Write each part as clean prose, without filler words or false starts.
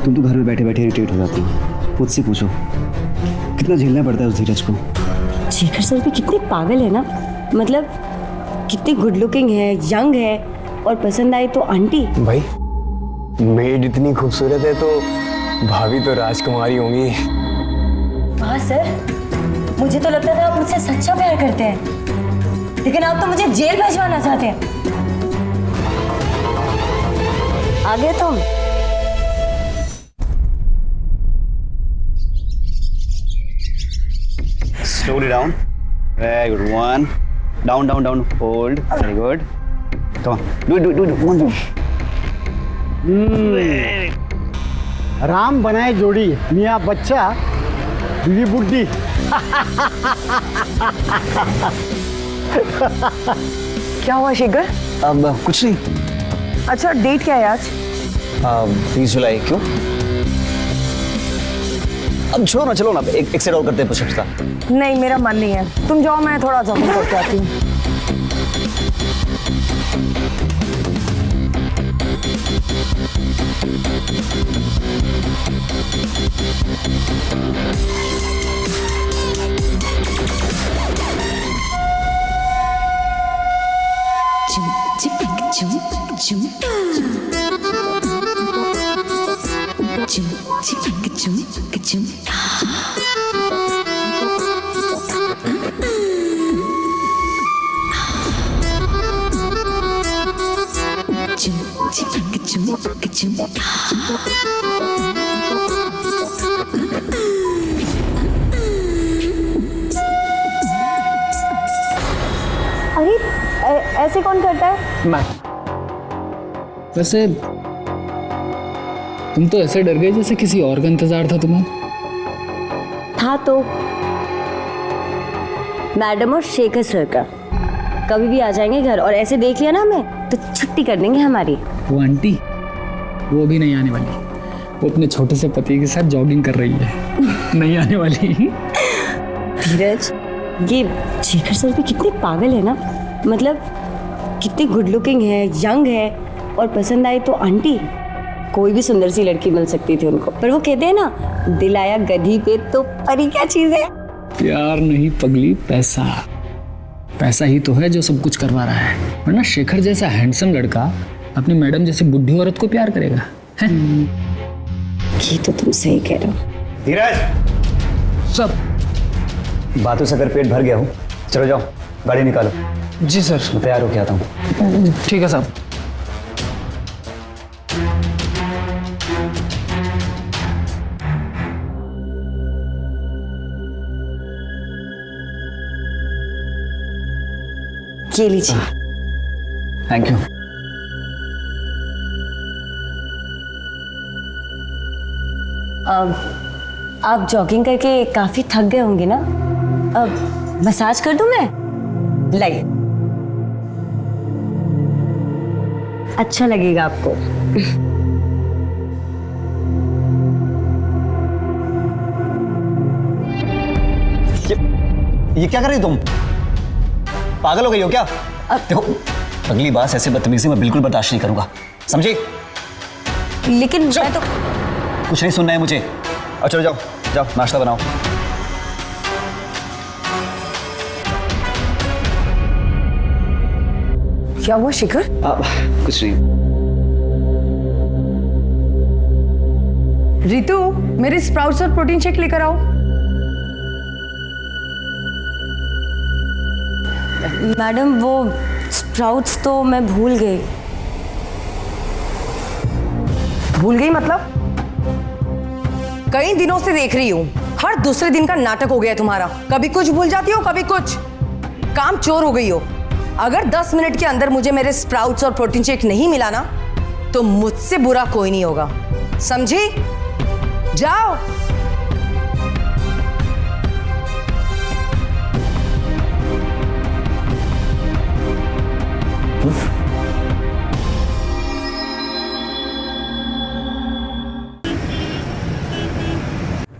तुम तो घर में बैठे बैठे इरिटेट हो जाती हो। मुझसे पूछो कितना झेलना पड़ता है उस धीरज को। शेखर सर भी कितने पागल है ना, मतलब कितनी गुड लुकिंग है, यंग है, और पसंद आई तो आंटी। भाई मेड इतनी खूबसूरत है तो भाभी तो राजकुमारी होंगी। हाँ सर, मुझे तो लगता था आप मुझसे सच्चा प्यार करते हैं, लेकिन आप तो मुझे जेल भिजवाना चाहते हैं। आ गए तुम। Slowly down. Very good. One. Down, down, down. Hold. Very good. Come on. Do it. One more. Ram बनाए जोड़ी, मियाँ बच्चा बीवी बुड्ढी। क्या हुआ शेखर? अब कुछ नहीं। अच्छा, डेट क्या है आज? 20 जुलाई। क्यों? अब छोड़ो ना, चलो ना, एक सेट और करते हैं पुशअप्स का। नहीं, मेरा मन नहीं है, तुम जाओ, मैं थोड़ा जॉगिंग करके आती हूँ। अरे ऐसे कौन करता है? मैं वैसे तुम तो ऐसे डर गए जैसे किसी और का इंतजार था तुम्हें। था तो मैडम और शेखर सर का। कभी भी आ जाएंगे घर और ऐसे देख लिया ना हमें तो छुट्टी कर देंगे हमारी। वो आंटी वो भी नहीं आने वाली, वो अपने छोटे से पति के साथ जॉगिंग कर रही है। नहीं आने वाली। धीरज, ये शेखर सर भी कितने पागल है ना, मतलब कितनी गुड लुकिंग है, यंग है, और पसंद आई तो आंटी। कोई भी सुंदर सी लड़की मिल सकती थी उनको, पर वो कहते हैं ना, दिल आया गधी पे तो परी क्या चीज है। प्यार नहीं पगली, पैसा। पैसा ही तो है जो सब कुछ करवा रहा है, वरना शेखर जैसा हैंडसम लड़का अपनी मैडम जैसी बुढ़ी औरत को प्यार करेगा है? ये तो तुम सही कह रहे हो। धीरज, सब बातों से अगर पेट भर गया हो, चलो जाओ गाड़ी निकालो। जी सर। मैं तैयार होके आता हूँ। ठीक है साहब। ये लीजिए। Thank you. आप जॉगिंग करके काफी थक गए होंगे ना, अब मसाज कर दूं मैं? लाइए, अच्छा लगेगा आपको। ये क्या कर रही हो तुम? पागल हो गई हो क्या? देखो, अगली बार ऐसे बदतमीजी मैं बिल्कुल बर्दाश्त नहीं करूंगा, समझी? लेकिन मैं तो कुछ नहीं सुनना है मुझे। और चलो जाओ जाओ, नाश्ता बनाओ। क्या हुआ शेखर? कुछ नहीं। रितु, मेरे स्प्राउट्स और प्रोटीन शेक लेकर आओ। मैडम, वो स्प्राउट्स तो मैं भूल गई। भूल गई मतलब? कई दिनों से देख रही हूँ, हर दूसरे दिन का नाटक हो गया है तुम्हारा। कभी कुछ भूल जाती हो, कभी कुछ। काम चोर हो गई हो। अगर 10 मिनट के अंदर मुझे मेरे स्प्राउट्स और प्रोटीन शेक नहीं मिला ना, तो मुझसे बुरा कोई नहीं होगा, समझी? जाओ।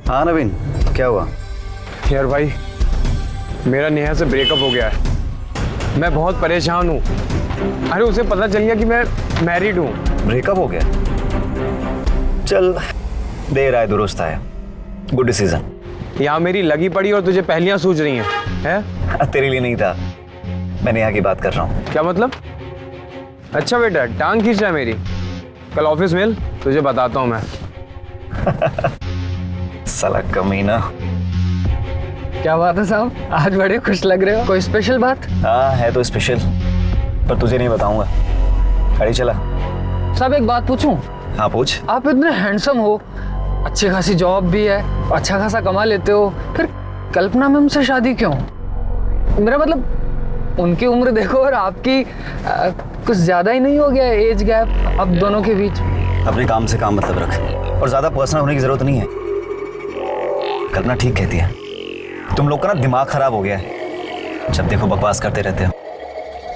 हाँ नवीन, क्या हुआ? यार भाई, मेरा नेहा से ब्रेकअप हो गया है। मैं बहुत परेशान हूँ। अरे उसे पता चल गया कि मैं मैरिड हूँ। ब्रेकअप हो गया? चल देर आए दुरुस्त आए, गुड डिसीजन। यहाँ मेरी लगी पड़ी और तुझे पहलियां सूझ रही हैं? तेरे लिए नहीं था, मैं नेहा की बात कर रहा हूँ। क्या मतलब? अच्छा बेटा, टांग खींच रहा है मेरी। कल ऑफिस मिल, तुझे बताता हूँ मैं। साला कमीना। क्या बात है साहब, आज बड़े खुश लग रहे हो, कोई स्पेशल बात? हाँ है तो स्पेशल, पर तुझे नहीं बताऊंगा। गाड़ी चला। साहब एक बात पूछूं? हाँ पूछ। आप इतने हैंडसम हो, अच्छी खासी जॉब भी है, अच्छा खासा कमा लेते हो, फिर कल्पना मैम से शादी क्यों? मेरा मतलब उनकी उम्र देखो और आपकी कुछ ज्यादा ही नहीं हो गया एज गैप अब दोनों के बीच? अपने काम से काम मतलब रख, और ज्यादा पर्सनल होने की जरूरत नहीं है। कल्पना ठीक कहती है, तुम लोग का ना दिमाग खराब हो गया है, जब देखो बकवास करते रहते हो।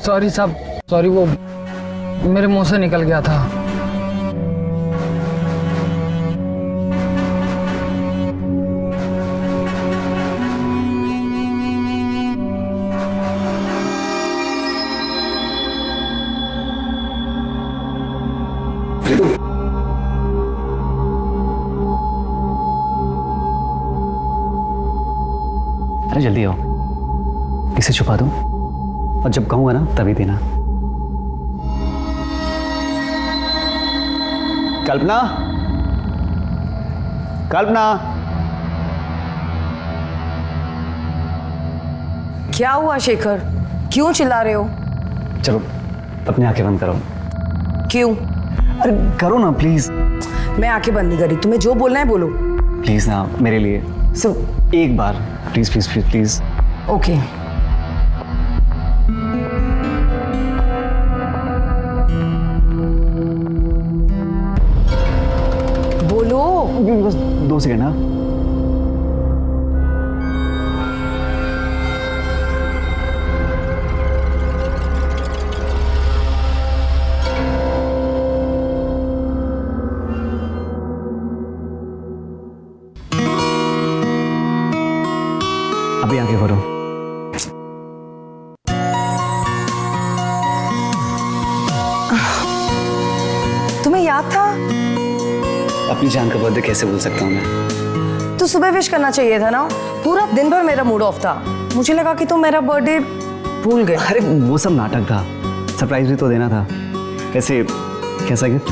सॉरी साहब, सॉरी, वो मेरे मुंह से निकल गया था। अरे जल्दी आओ, इसे छुपा दो और जब कहूँगा ना तभी देना। कल्पना, कल्पना। क्या हुआ शेखर, क्यों चिल्ला रहे हो? चलो अपनी आंखें बंद करो। क्यों? अरे करो ना प्लीज। मैं आंखें बंद नहीं करी, तुम्हें जो बोलना है बोलो। प्लीज ना, मेरे लिए सिर्फ एक बार, please please please please. Okay. बोलो। बस 2 सेकंड। हाँ अभी आंखें खोलो। तुम्हें याद था? अपनी जान का बर्थडे कैसे भूल सकता हूँ मैं? तो सुबह विश करना चाहिए था ना, पूरा दिन भर मेरा मूड ऑफ था, मुझे लगा कि तुम मेरा बर्थडे भूल गए। अरे वो सब नाटक था, सरप्राइज भी तो देना था। वैसे कैसा गिफ्ट?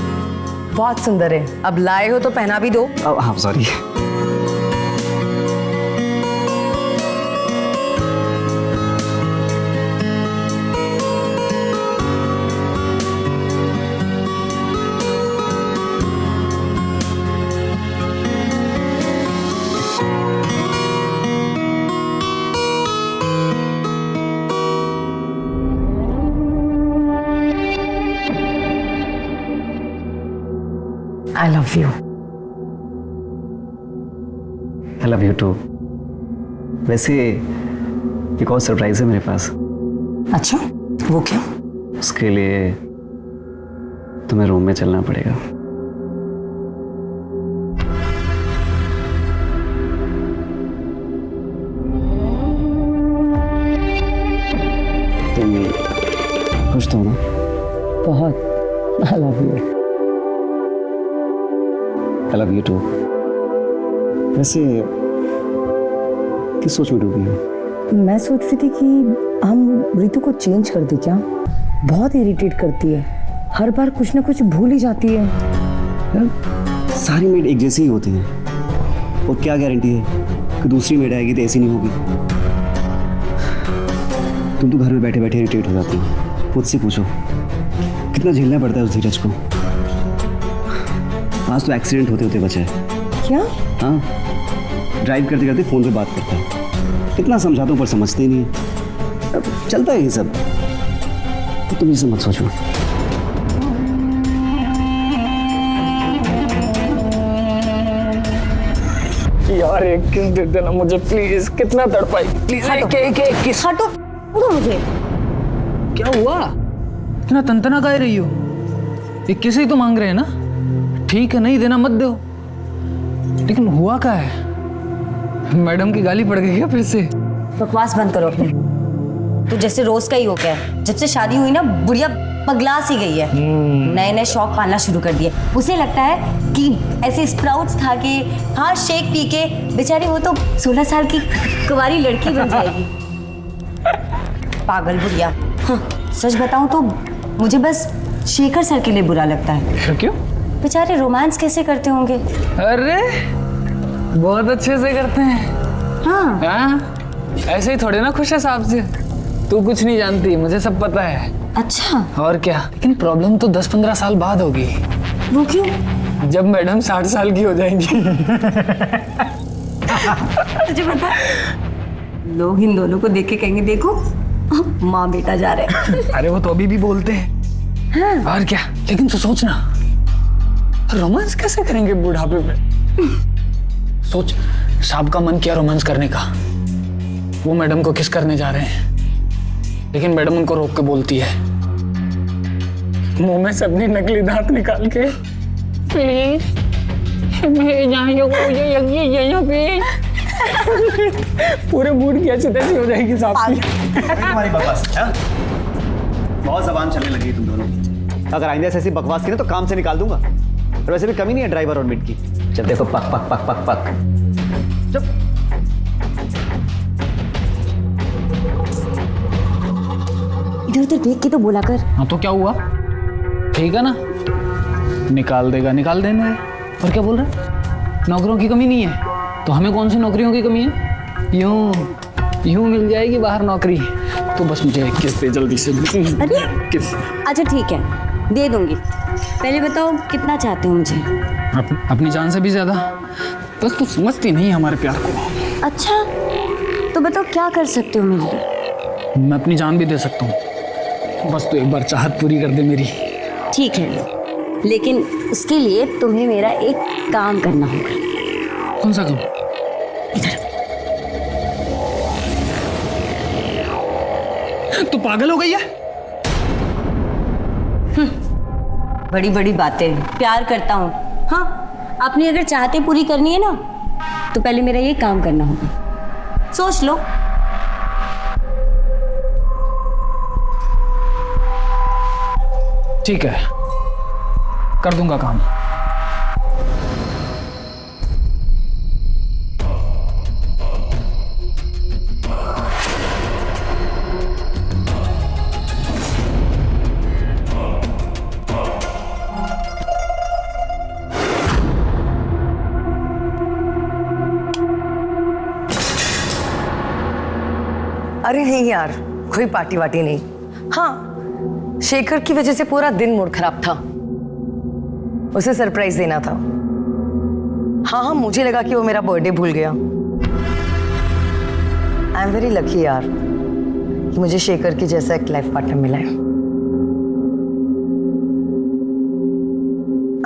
बहुत सुंदर है, अब लाए हो तो पहना भी दो। हाँ sorry. I love you. I love you too. वैसे एक और सरप्राइज है मेरे पास। अच्छा, वो क्या? उसके लिए तुम्हें रूम में चलना पड़ेगा। तुम खुश तो हो ना? बहुत। I love you. I love you too. वैसे किस सोच में डूबी हो? मैं सोच रही थी कि हम ऋतु को चेंज कर दें क्या? बहुत इरिटेट करती है, हर बार कुछ ना कुछ भूल ही जाती है। यार सारी मेड एक जैसी ही होती हैं, और क्या गारंटी है कि दूसरी मेड आएगी तो ऐसी नहीं होगी। तुम तो घर में बैठे बैठे इरिटेट हो जाती हो। मुझसे पूछो कितना झेलना पड़ता है उस धीरज को। आज तो एक्सीडेंट होते होते बचा है। क्या? हाँ, ड्राइव करते करते फोन पे बात करता है। कितना समझाता हूँ पर समझते ही नहीं है। अब चलता है ये सब, तो तुम ये सब मत सोचो। यार एक किस दे देना मुझे प्लीज, कितना तड़पाई प्लीज। एक किस। हटो, छोड़ो मुझे। क्या हुआ, इतना तंतना गाय रही हो? ये किस ही तो मांग रहे हैं ना? ठीक है, नहीं देना मत दो, लेकिन हुआ क्या है? मैडम की गाली पड़ गई है फिर से? बकवास बंद करो अपनी। तो जैसे रोज का ही हो गया है, जब से शादी हुई ना बुढ़िया पगला सी गई है, नए नए शौक पालना शुरू कर दिए। उसे लगता है कि ऐसे स्प्राउट्स खा के, हाँ शेक पी के बेचारी वो तो 16 साल की कुंवारी लड़की बन जाएगी। पागल बुढ़िया। हाँ, सच बताऊं तो मुझे बस शेखर सर के लिए बुरा लगता है। क्यों? बेचारे रोमांस कैसे करते होंगे। अरे बहुत अच्छे से करते हैं। हाँ, हाँ, ऐसे ही थोड़े ना खुश है साहब से। तू कुछ नहीं जानती, मुझे सब पता है। अच्छा, और क्या, लेकिन प्रॉब्लम तो 10-15 साल बाद होगी, वो क्यों? जब मैडम 60 साल की हो जाएंगी। तुझे पता है, लोग इन दोनों को देख के कहेंगे देखो माँ बेटा जा रहे हैं। अरे वो तो अभी भी बोलते हैं। हाँ। और क्या, लेकिन तू सोचना, रोमांस कैसे करेंगे बुढ़ापे पे? सोच, साहब का मन किया रोमांस करने का, वो मैडम को किस करने जा रहे हैं, लेकिन मैडम उनको रोक के बोलती है, मुंह में से अपनी नकली दांत निकाल के, प्लीज यहाँ पे। पूरे मूड की अच्छी तैसी हो जाएगी साहब की। तुम्हारी बकवास, हाँ? बहुत जबान चलने लगी है तुम दोनों की। अगर आइंदा से ऐसी बकवास की ना तो काम से निकाल दूंगा। और वैसे भी कमी नहीं है ड्राइवर और मिट की। चल देखो, पक पक पक पक पक। चुप। इधर उधर देख के तो बोला कर। हाँ तो क्या हुआ, ठीक है ना, निकाल देगा, निकाल देना है। और क्या बोल रहा है, नौकरियों की कमी नहीं है, तो हमें कौन सी नौकरियों की कमी है? यूं मिल जाएगी बाहर नौकरी। तो बस मुझे किस दे जल्दी से। अरे किस? अच्छा ठीक है, दे दूंगी। पहले बताओ कितना चाहते हो मुझे? अपनी जान से भी ज्यादा। बस तू समझती नहीं हमारे प्यार को। अच्छा तो बताओ क्या कर सकते हो मेरे लिए? मैं अपनी जान भी दे सकता हूँ, बस तू एक बार चाहत पूरी कर दे मेरी। ठीक है, लेकिन उसके लिए तुम्हें मेरा एक काम करना होगा। कौन सा काम? तू पागल हो गई है? बड़ी बड़ी बातें, प्यार करता हूँ। हाँ, अपनी अगर चाहते पूरी करनी है ना तो पहले मेरा ये काम करना होगा। सोच लो। ठीक है, कर दूंगा काम। अरे नहीं यार, कोई पार्टी वार्टी नहीं। हाँ, शेखर की वजह से पूरा दिन मूड खराब था, उसे सरप्राइज देना था। हाँ हाँ, मुझे लगा कि वो मेरा बर्थडे भूल गया। आई एम वेरी लकी यार कि मुझे शेखर की जैसा एक लाइफ पार्टनर मिला है।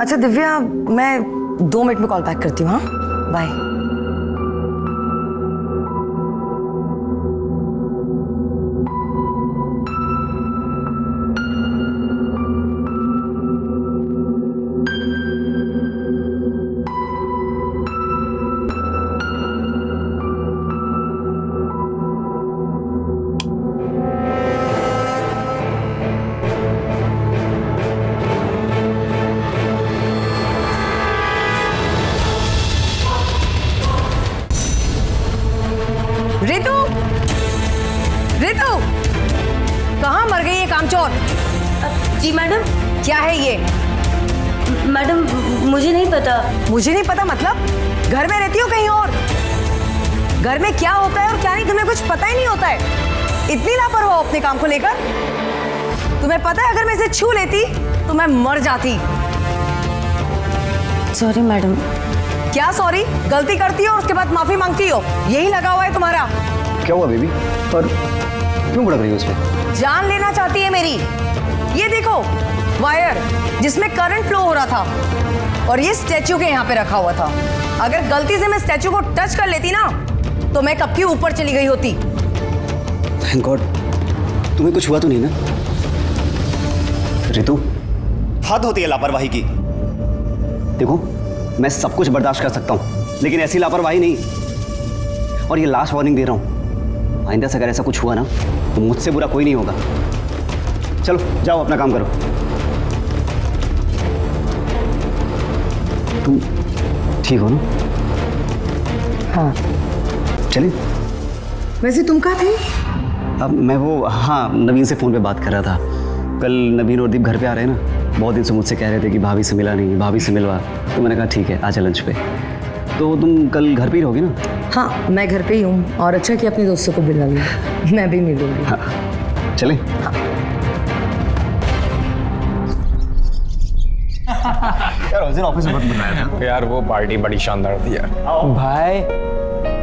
अच्छा दिव्या, मैं 2 मिनट में कॉल बैक करती हूँ। हाँ, बाय। रितु, रितु, कहाँ मर गई ये कामचोर? जी मैडम। क्या है ये? मैडम मुझे नहीं पता। मुझे नहीं पता मतलब? घर में रहती हो कहीं और? घर में क्या होता है और क्या नहीं तुम्हें कुछ पता ही नहीं होता है। इतनी लापरवाह हो अपने काम को लेकर। तुम्हें पता है अगर मैं इसे छू लेती तो मैं मर जाती। Sorry madam. क्या सॉरी? गलती करती हो और उसके बाद माफी मांगती हो, यही लगा हुआ है तुम्हारा। क्या हुआ बेबी? और क्यों भड़क रही हो उसमें? जान लेना चाहती है मेरी। ये देखो, वायर जिसमें करंट फ्लो हो रहा था और ये स्टैचू के यहाँ पे रखा हुआ था। अगर गलती से मैं स्टैचू को टच कर लेती ना तो मैं कब की ऊपर चली गई होती। थैंक गॉड, तुम्हें कुछ हुआ तो नहीं ना? रितु, हद होती है लापरवाही की। देखो, मैं सब कुछ बर्दाश्त कर सकता हूँ, लेकिन ऐसी लापरवाही नहीं। और ये लास्ट वार्निंग दे रहा हूँ, आइंदा से अगर ऐसा कुछ हुआ ना तो मुझसे बुरा कोई नहीं होगा। चलो जाओ अपना काम करो। तुम ठीक हो ना? हाँ। चलिए। वैसे तुम कहाँ थे? अब मैं वो हाँ नवीन से फ़ोन पे बात कर रहा था। कल नवीन और दीप घर पे आ रहे हैं ना, बहुत दिन से मुझसे कह रहे थे कि भाभी से मिला नहीं, भाभी से मिलवा। तो मैंने कहा ठीक है आजा लंच पे। तो तुम कल घर पे ही रहोगी ना? हाँ मैं घर पे ही हूँ, और अच्छा कि अपने दोस्तों को बुला लिया, मैं भी मिलूंगी। हाँ चलें? यार उस दिन ऑफिस में बहुत मजा आया था। यार वो पार्टी बड़ी शानदार थी यार। भाई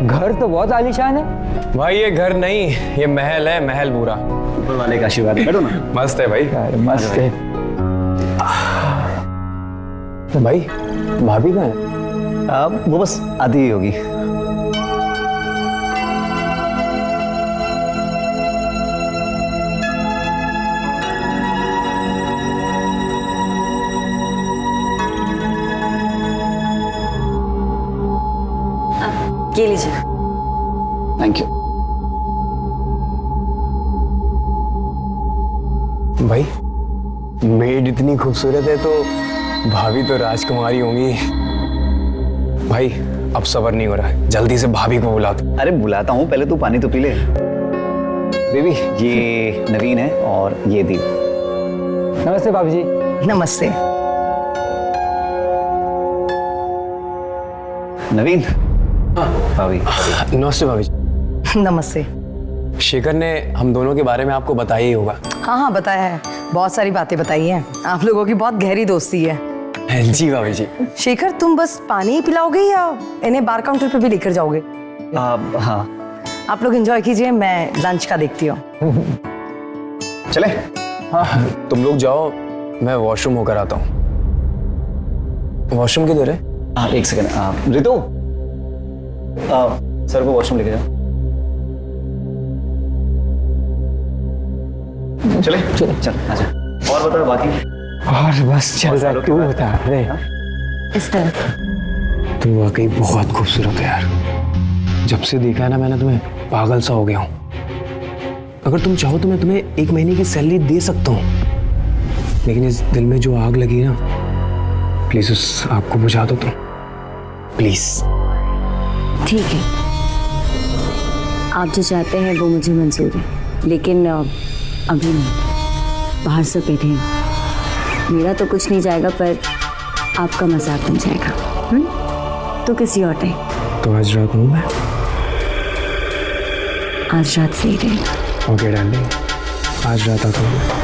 घर तो बहुत आलीशान है। भाई ये घर नहीं, ये महल है, महल पूरा। ऊपर वाले का आशीर्वाद है। बैठो ना। मस्त है भाई। मस्त है। भाई भाभी कहाँ है? अब वो बस आधी ही होगी। ये लीजिए। Thank you. भाई मेड इतनी खूबसूरत है तो भाभी तो राजकुमारी होंगी। भाई अब सब्र नहीं हो रहा है, जल्दी से भाभी को बुला दो। अरे बुलाता हूँ, पहले तू पानी तो पी ले। बेबी ये नवीन है और ये दीप। नमस्ते भाभी जी। नमस्ते। नवीन भाभी। नमस्ते भाभी जी। नमस्ते। शेखर ने हम दोनों के बारे में आपको बताया ही होगा। हाँ हाँ बताया है, बहुत सारी बातें बताई हैं। आप लोगों की बहुत गहरी दोस्ती है। जी भाभी जी। शेखर तुम बस पानी ही पिलाओगे या इन्हें बार काउंटर पे भी लेकर जाओगे? हाँ आप लोग एंजॉय कीजिए, मैं लंच का देखती हूँ। चले। हाँ तुम लोग जाओ, मैं वॉशरूम होकर आता हूँ। वॉशरूम किधर है? एक सेकंड। रितु सर को वॉशरूम लेके जाओ। चले चल चल आजा। और बताओ बाकी। और बस चल रहा है, तू बता। अरे इस तरफ। तुम वाकई बहुत खूबसूरत है यार। जब से देखा है ना मैंने तुम्हें, पागल सा हो गया हूँ। अगर तुम चाहो तो मैं तुम्हें 1 महीने की सैलरी दे सकता हूँ, लेकिन इस दिल में जो आग लगी ना, प्लीज उस आग को बुझा दो तुम, प्लीज। ठीक है, आप जो चाहते हैं वो मुझे मंजूर है, लेकिन अभी नहीं। बाहर से बैठे हैं, मेरा तो कुछ नहीं जाएगा पर आपका मजाक बन जाएगा। तो किसी और टाइम। तो आज रात हूँ मैं? आज रात से ही रहेगा। ओके डार्लिंग, आज रात आता हूँ मैं।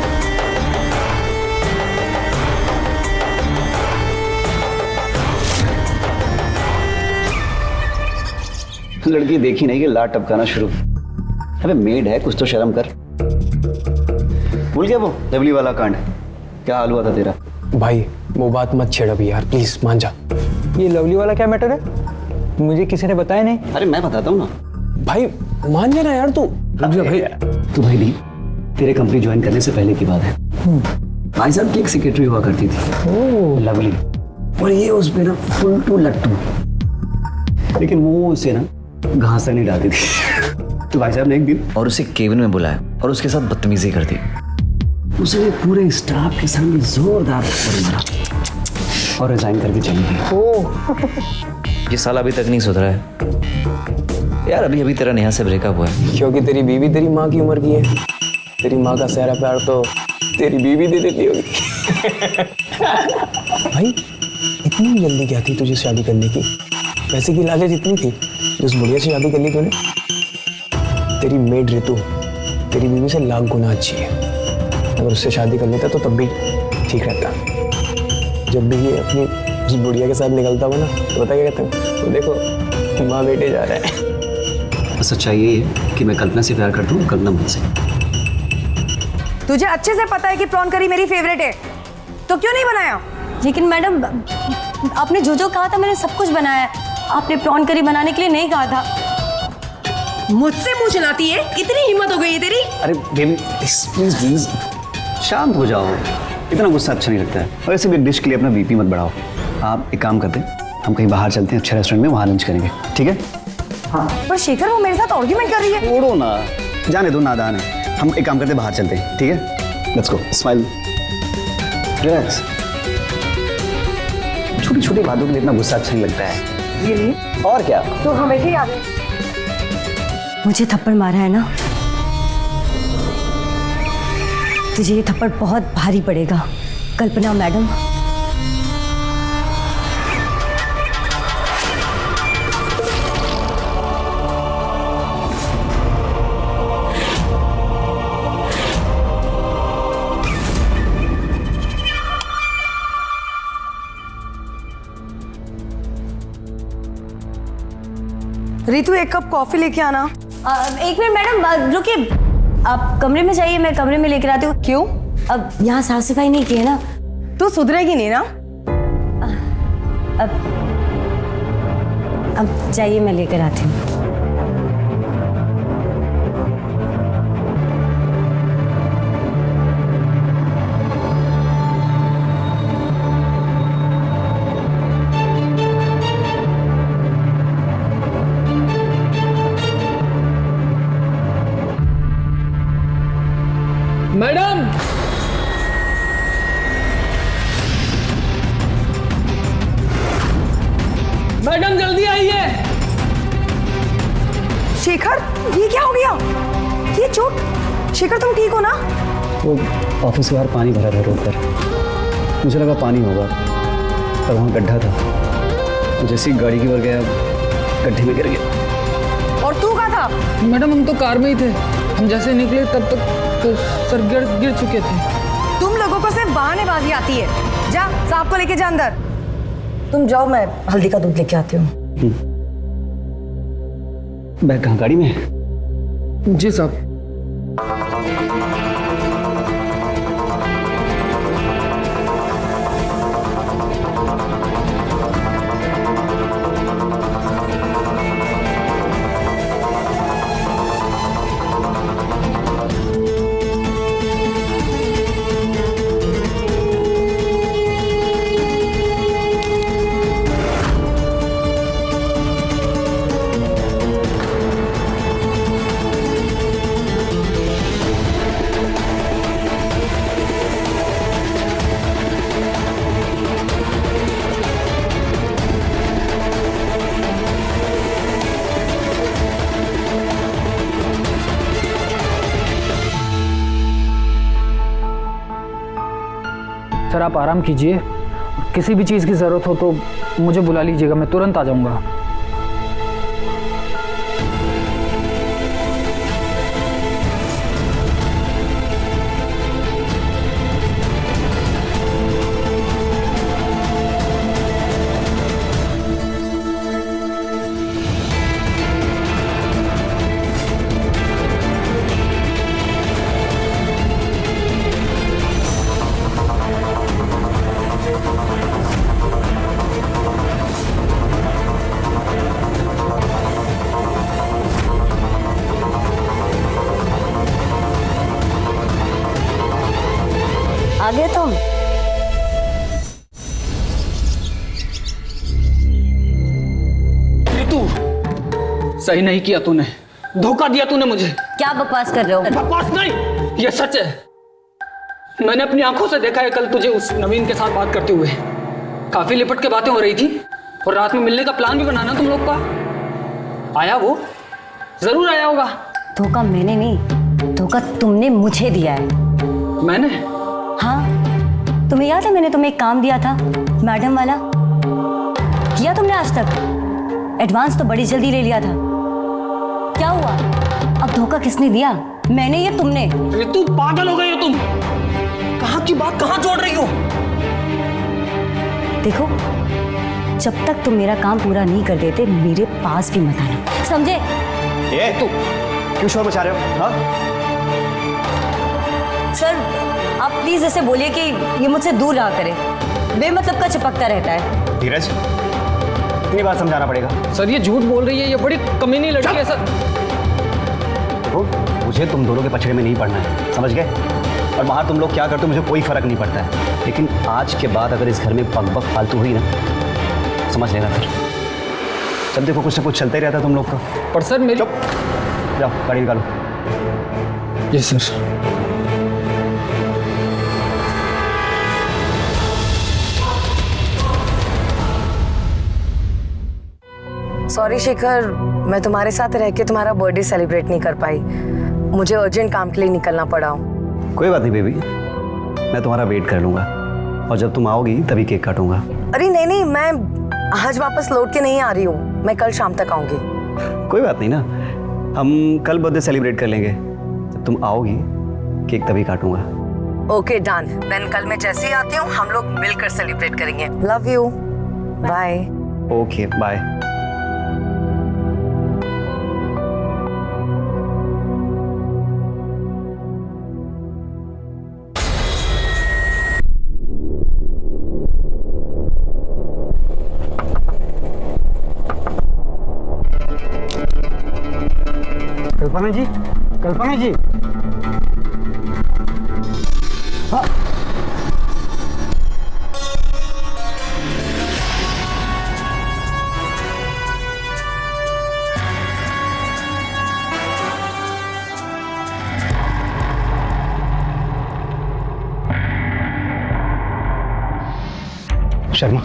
लड़की देखी नहीं कि लाट टपकाना शुरू। अबे मेड है, कुछ तो शर्म कर। भूल गया वो लवली वाला कांड? क्या हाल हुआ था तेरा? भाई वो बात मत छेड़ अभी यार, प्लीज मान जा। ये लवली वाला क्या मैटर है? मुझे किसी ने बताया नहीं। अरे मैं बताता हूँ ना। भाई मान जाना यार तू। रुक जा भाई। तू भाई नहीं, तेरे कंपनी ज्वाइन करने से पहले की बात है। भाई साहब की एक सेक्रेटरी हुआ करती थी लवली, और ये उस पे ना फुल टू लट्टू, लेकिन वो उसे ना घास नहीं डालती थी। तो भाई साहब ने एक दिन और उसे केबिन में बुलाया और उसके साथ बदतमीजी कर दी। उसे पूरे स्टाफ के सामने जोरदार थप्पड़ मारा और रिजाइन करके चली गई। ये साला अभी तक नहीं सुधरा है यार। अभी अभी तेरा नेहा से ब्रेकअप हुआ है। क्योंकि तेरी बीवी तेरी माँ की उम्र की है। तेरी माँ का सारा प्यार तो तेरी बीवी दे देती होगी। भाई इतनी जल्दी क्या थी तुझे शादी करने की? पैसे की लालच इतनी थी जो उस बुढ़िया से शादी कर ली तूने? तेरी मेड ऋतु तेरी बीवी से लाख गुना अच्छी है। अगर उससे शादी कर लेता तो तब भी ठीक रहता। जब भी ये अपनी उस बुढ़िया के साथ निकलता हुआ ना, तो पता क्या कहते हैं? तो देखो माँ बेटे जा रहा है। सच्चाई ये है कि मैं कल्पना से प्यार करता हूँ, कल्पना मुझसे। तुझे अच्छे से पता है कि प्रॉन करी मेरी फेवरेट है, तो क्यों नहीं बनाया? लेकिन मैडम, आपने जो कहा था मैंने सब कुछ बनाया है। आपने प्रॉन करी बनाने के लिए नहीं कहा था। मुझसे मुंह चलाती है? इतनी हिम्मत हो गई है तेरी? अरे बेबी प्लीज प्लीज शांत हो जाओ, इतना गुस्सा अच्छा नहीं लगता है। और ऐसे भी डिश के लिए अपना बीपी मत बढ़ाओ। आप एक काम करते हैं, हम कहीं बाहर चलते हैं, अच्छे रेस्टोरेंट में, वहाँ लंच करेंगे, ठीक है? पर शेखर वो मेरे साथ आर्ग्यूमेंट कर रही है। छोड़ो ना, जाने दो, नादान है। हम एक काम करते हैं, बाहर चलते हैं, ठीक है? Let's go, smile, relax. छोटी छोटी बातों के लिए इतना गुस्सा अच्छा नहीं लगता है। और क्या? तो हमेशा ही याद है। मुझे थप्पड़ मारा है ना, तुझे ये थप्पड़ बहुत भारी पड़ेगा कल्पना मैडम। रितु, एक कप कॉफी लेके आना। एक मिनट मैडम, रुकिए, आप कमरे में जाइए, मैं कमरे में लेकर आती हूँ। क्यों? अब यहाँ साफ सफाई नहीं की है ना। तू सुधरेगी नहीं ना? अब जाइए, मैं लेकर आती हूँ। मैडम, मैडम जल्दी आइए। शेखर, ये क्या हो गया? ये चोट? शेखर, तुम ठीक हो ना? वो ऑफिस के बाहर पानी भरा था रोड पर, मुझे लगा पानी होगा, पर वहाँ गड्ढा था। जैसी गाड़ी की ओर गया, गड्ढे में गिर गया। और तू कहाँ था? मैडम हम तो कार में ही थे, हम जैसे निकले तब तक तो सर गिर चुके थे। तुम लोगों को सिर्फ बहानेबाजी आती है। जा, साहब को लेके जा अंदर। तुम जाओ, मैं हल्दी का दूध लेके आती हूँ। बैग कहाँ? गाड़ी में है? जी साहब। सर आप आराम कीजिए, किसी भी चीज़ की ज़रूरत हो तो मुझे बुला लीजिएगा, मैं तुरंत आ जाऊंगा। आ गए तुम? रितु, सही नहीं किया तूने, धोखा दिया तूने मुझे। क्या बकवास कर रहे हो? बकवास नहीं, ये सच है। मैंने अपनी आंखों से देखा है कल तुझे उस नवीन के साथ बात करते हुए। काफी लिपट के बातें हो रही थी और रात में मिलने का प्लान भी बनाना तुम लोग का। आया वो? जरूर आया होगा। धोखा मैंने नहीं, धोखा तुमने मुझे दिया है। मैंने? हाँ, तुम्हें याद है मैंने तुम्हें एक काम दिया था, मैडम वाला? किया तुमने आज तक? एडवांस तो बड़ी जल्दी ले लिया था। क्या हुआ? अब धोखा किसने दिया, मैंने या तुमने? रितु पागल हो गई हो तुम, कहाँ की बात कहाँ जोड़ रही हो? देखो, जब तक तुम मेरा काम पूरा नहीं कर देते मेरे पास भी मत आना, समझे? ये तू क्यों शोर मचा रहे हो? हाँ? सर आप प्लीज ऐसे बोलिए कि ये मुझसे दूर रहा करे, बेमतलब का चिपकता रहता है। धीरज, इतनी बार समझाना पड़ेगा? सर ये झूठ बोल रही है, ये बड़ी कमीनी लड़की है सर। देखो, मुझे तुम दोनों के पछड़े में नहीं पड़ना है, समझ गए? और बाहर तुम लोग क्या करते हो मुझे कोई फर्क नहीं पड़ता है, लेकिन आज के बाद अगर इस घर में बक फालतू हुई ना, समझ लेना फिर। जब देखो कुछ ना कुछ चलता ही रहता है तुम लोग का। पर सर मेरी... चुप, जाओ गाड़ी निकालो। जी सर। सॉरी शेखर, मैं तुम्हारे साथ रह के तुम्हारा बर्थडे सेलिब्रेट नहीं कर पाई। मुझे अर्जेंट काम के लिए निकलना पड़ा। कोई बात नहीं बेबी, मैं तुम्हारा वेट कर लूँगा और जब तुम आओगी तभी केक काटूंगा। अरे नहीं, मैं आज वापस लौट के नहीं आ रही हूँ, मैं कल शाम तक आऊंगी। कोई बात नहीं ना, हम कल बर्थडे सेलिब्रेट कर लेंगे। जब तुम आओगी केक तभी काटूंगा। ओके डन, देन कल मैं जैसे ही आती हूँ हम लोग मिलकर सेलिब्रेट करेंगे। Love you, bye. Okay bye. Kalpana ji, Kalpana ji. हाँ। शर्मा।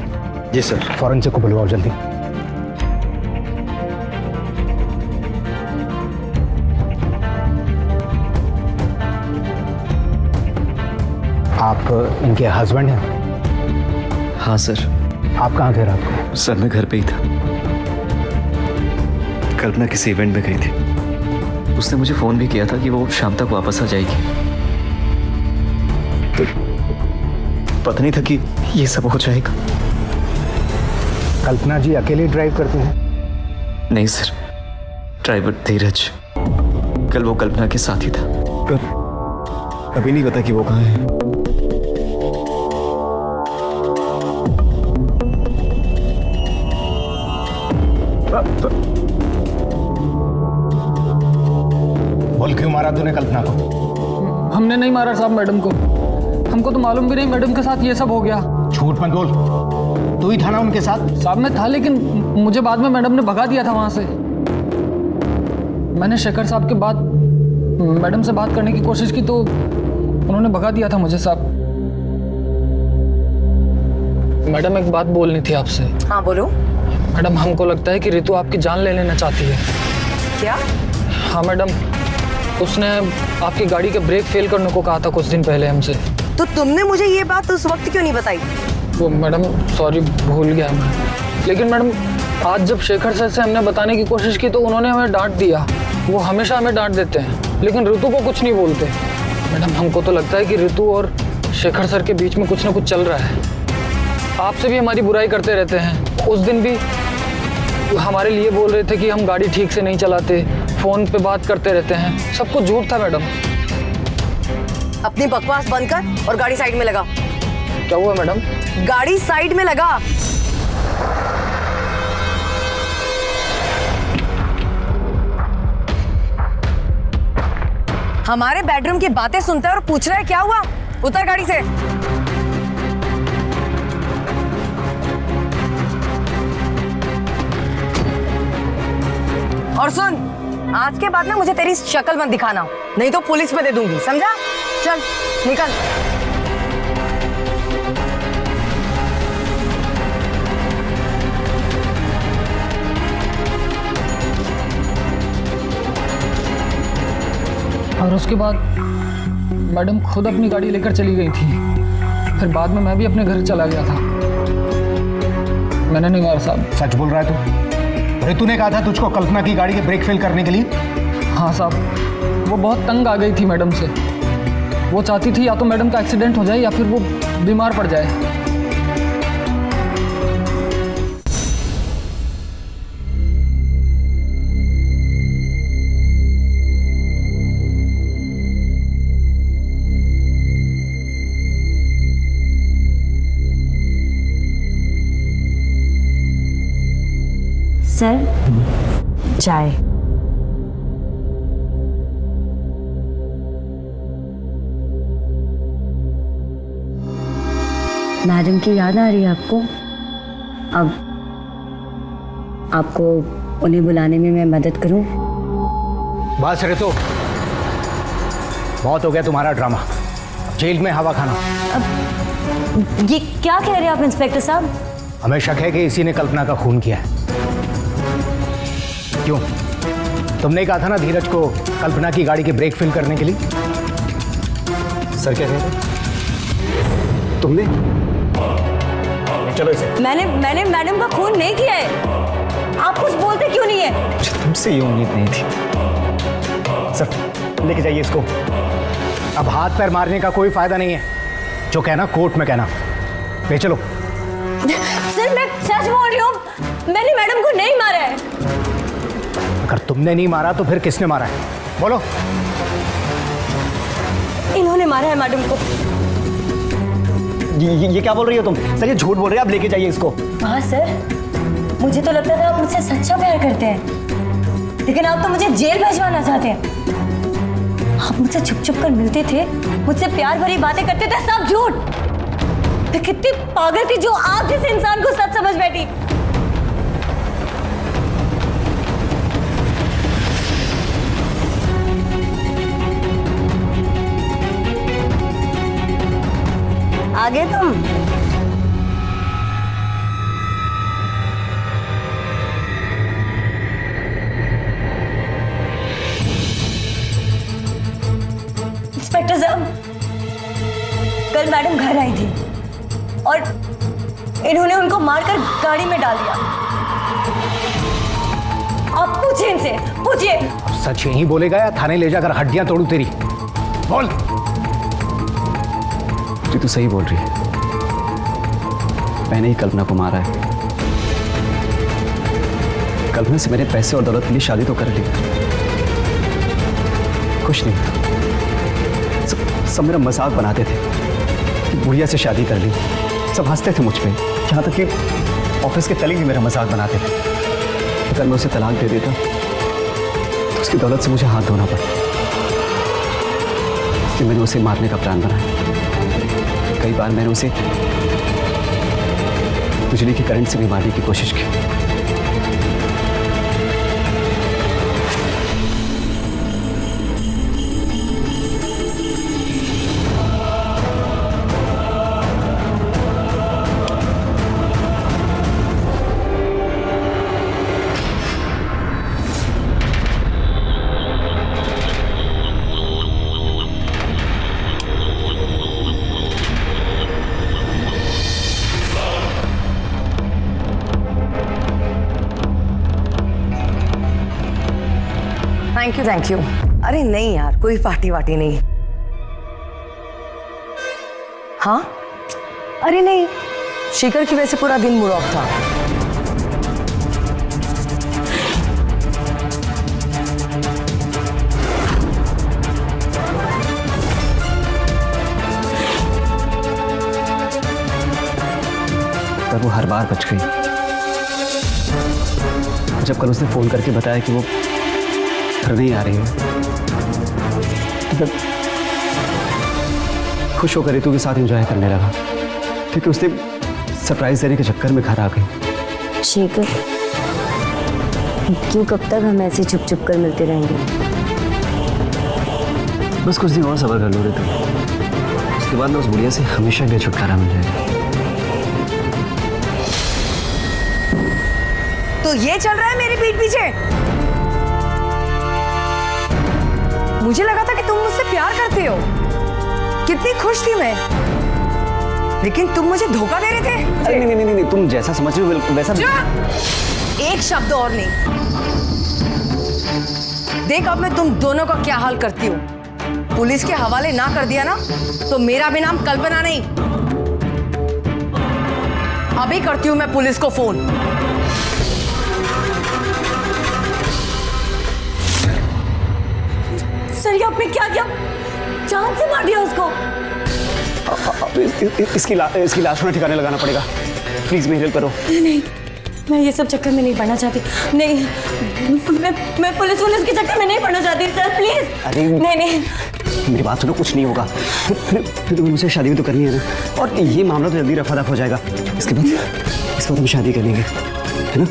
जी सर। फॉरेंसिक को बुलवाओ जल्दी। आप इनके हस्बैंड हैं? हाँ सर। आप कहाँ थे रात को? सर मैं घर पे ही था। कल्पना किसी इवेंट में गई थी। उसने मुझे फ़ोन भी किया था कि वो शाम तक वापस आ जाएगी। तो पता नहीं था कि ये सब हो जाएगा। कल्पना जी अकेले ड्राइव करती हैं? नहीं सर, ड्राइवर धीरज कल वो कल्पना के साथ ही था। पर अभी नहीं पता कि वो कहाँ है। बोल क्यों मारा तूने कल्पना को? हमने नहीं मारा साहब मैडम को। हमको तो मालूम भी नहीं मैडम के साथ ये सब हो गया। झूठ मत बोल, तू ही था ना उनके साथ? साहब मैं था, लेकिन मुझे बाद में मैडम ने भगा दिया था वहां से। मैंने शेखर साहब के बाद मैडम से बात करने की कोशिश की तो उन्होंने भगा दिया था मुझे साहब। मैडम एक बात बोलनी थी आपसे। हाँ बोलो। मैडम हमको लगता है कि रितु आपकी जान ले लेना चाहती है। क्या? हाँ मैडम, उसने आपकी गाड़ी के ब्रेक फेल करने को कहा था कुछ दिन पहले हमसे। तो तुमने मुझे ये बात उस वक्त क्यों नहीं बताई? वो मैडम सॉरी, भूल गया मैं। लेकिन मैडम आज जब शेखर सर से हमने बताने की कोशिश की तो उन्होंने हमें डांट दिया। वो हमेशा हमें डांट देते हैं लेकिन रितु को कुछ नहीं बोलते। मैडम हमको तो लगता है कि रितु और शेखर सर के बीच में कुछ ना कुछ चल रहा है। आपसे भी हमारी बुराई करते रहते हैं। उस दिन भी हमारे लिए बोल रहे थे कि हम गाड़ी ठीक से नहीं चलाते, फ़ोन पे बात करते रहते हैं। सब कुछ झूठ था मैडम। अपनी बकवास बंद कर और गाड़ी साइड में लगा। क्या हुआ मैडम? गाड़ी साइड में लगा। हमारे बेडरूम की बातें सुनता है और पूछ रहा है क्या हुआ? उतर गाड़ी से। और सुन, आज के बाद ना मुझे तेरी शक्ल मत दिखाना, नहीं तो पुलिस में दे दूंगी, समझा? चल निकल। और उसके बाद मैडम खुद अपनी गाड़ी लेकर चली गई थी। फिर बाद में मैं भी अपने घर चला गया था। मैंने नहीं मारा साहब। सच बोल रहा है तू? रितु ने कहा था तुझको कल्पना की गाड़ी के ब्रेक फेल करने के लिए? हाँ साहब, वो बहुत तंग आ गई थी मैडम से। वो चाहती थी या तो मैडम का एक्सीडेंट हो जाए या फिर वो बीमार पड़ जाए। सर चाय। मैडम की याद आ रही है आपको? अब आपको उन्हें बुलाने में मैं मदद करूं? बस रितु, बहुत हो गया तुम्हारा ड्रामा। जेल में हवा खाना। ये क्या कह रहे हैं आप इंस्पेक्टर साहब? हमें शक है कि इसी ने कल्पना का खून किया है। क्यों? तुमने कहा था ना धीरज को कल्पना की गाड़ी के ब्रेक फिल करने के लिए। सर क्या कह रहे? तुमने? चलो इसे। मैंने मैडम का खून नहीं किया है। आप कुछ बोलते क्यों नहीं है? मुझे तुमसे ये उम्मीद नहीं थी। सर लेके जाइए इसको। अब हाथ पैर मारने का कोई फायदा नहीं है, जो कहना कोर्ट में कहना। ले चलो। सर मैं सच बोल रही हूँ, मैंने मैडम को नहीं मारा है। अगर तुमने नहीं मारा तो फिर किसने मारा है? बोलो। इन्होंने मारा है मैडम को। ये क्या बोल रही हो तुम? सर ये झूठ बोल रहे हैं, आप लेके जाइए इसको। हाँ सर, मुझे तो लगता था आप मुझसे सच्चा प्यार करते हैं, लेकिन आप तो मुझे जेल भिजवाना चाहते हैं। आप मुझसे छुप छुप कर मिलते थे, मुझसे प्यार भरी बातें करते थे, सब झूठ। मैं कितनी पागल थी जो आप जैसे इंसान को सच समझ बैठी। आगे तुम। इंस्पेक्टर साहब, कल मैडम घर आई थी और इन्होंने उनको मारकर गाड़ी में डाल दिया। आप पूछिए इनसे, पूछिए। सच यही बोलेगा या थाने ले जाकर हड्डियां तोड़ू तेरी? बोल। तू सही बोल रही है, मैंने ही कल्पना को मारा है। कल्पना से मैंने पैसे और दौलत के लिए शादी तो कर ली, खुश नहीं था। सब मेरा मजाक बनाते थे कि बुढ़िया से शादी कर ली। सब हंसते थे मुझ पे, यहाँ तक कि ऑफिस के कलीग भी मेरा मजाक बनाते थे। अगर मैं उसे तलाक दे देता तो उसकी दौलत से मुझे हाथ धोना पड़ा, इसलिए मैंने उसे मारने का प्लान बनाया। कई बार मैंने उसे बिजली के करंट से भी मारने की कोशिश की। Thank you. अरे नहीं यार, कोई पार्टी वार्टी नहीं। हाँ, अरे नहीं, शिखर की वजह से पूरा दिन मूड ऑफ था। पर वो हर बार बच गई। जब कल उसने फोन करके बताया कि वो घर नहीं आ रही है, तो खुश होकर रितु के साथ एंजॉय करने लगा, क्योंकि उसने सरप्राइज देने के चक्कर में घर आ गई। शेखर, क्यों कब तक हम ऐसे छुप छुप कर मिलते रहेंगे? बस कुछ दिन और सब्र कर लो रितु, उसके बाद ना उस बुढ़िया से हमेशा के लिए छुटकारा मिल जाएगा। तो ये चल रहा है मेरी पीठ पीछे? मुझे लगा था कि तुम मुझसे प्यार करते हो। कितनी खुश थी मैं, लेकिन तुम मुझे धोखा दे रहे थे। अरे नहीं, तुम जैसा समझ रहे हो वैसा। एक शब्द और नहीं। देख अब मैं तुम दोनों का क्या हाल करती हूँ। पुलिस के हवाले ना कर दिया ना, तो मेरा भी नाम कल्पना नहीं। अभी करती हूँ मैं पुलिस को फोन। सर, ये आपने क्या किया? जान से मार दिया उसको। इसकी लाश होना ठिकाने लगाना पड़ेगा। प्लीज मेरी हेल्प करो। नहीं, मैं ये सब चक्कर में नहीं पड़ना चाहती। नहीं, मैं पुलिस के चक्कर में नहीं पड़ना चाहती सर, प्लीज। अरे नहीं, मेरी बात सुनो, कुछ नहीं होगा। फिर तुम्हें मुझसे शादी भी तो करनी है ना, और ये मामला तो जल्दी रफा दफ हो जाएगा। इसके बाद हम शादी कर लेंगे, है ना?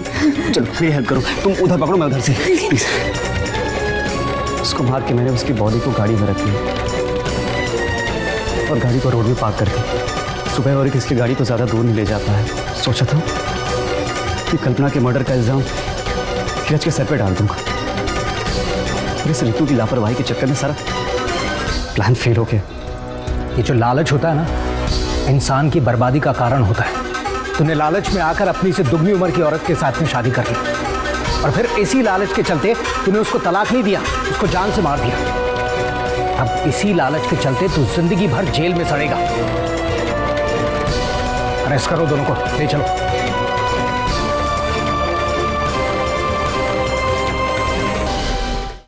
चलो मेरी हेल्प करो, तुम उधर पकड़ो, मैं उधर से। प्लीज। उसको मार के मैंने उसकी बॉडी को गाड़ी में रख लिया और गाड़ी को रोड में पार्क कर दी। सुबह और किसकी गाड़ी को ज़्यादा दूर नहीं ले जा पाया। सोचा था कि कल्पना के मर्डर का इल्ज़ाम धीरज के सर पे डाल दूंगा। और इस ऋतु की लापरवाही के चक्कर में सारा प्लान फेल हो गया। ये जो लालच होता है ना, इंसान की बर्बादी का कारण होता है। तूने लालच में आकर अपनी से दुगनी उम्र की औरत के साथ में शादी कर ली, और फिर इसी लालच के चलते तूने उसको तलाक नहीं दिया, उसको जान से मार दिया। अब इसी लालच के चलते तू जिंदगी भर जेल में सड़ेगा। अरेस्ट करो दोनों को, ले चलो।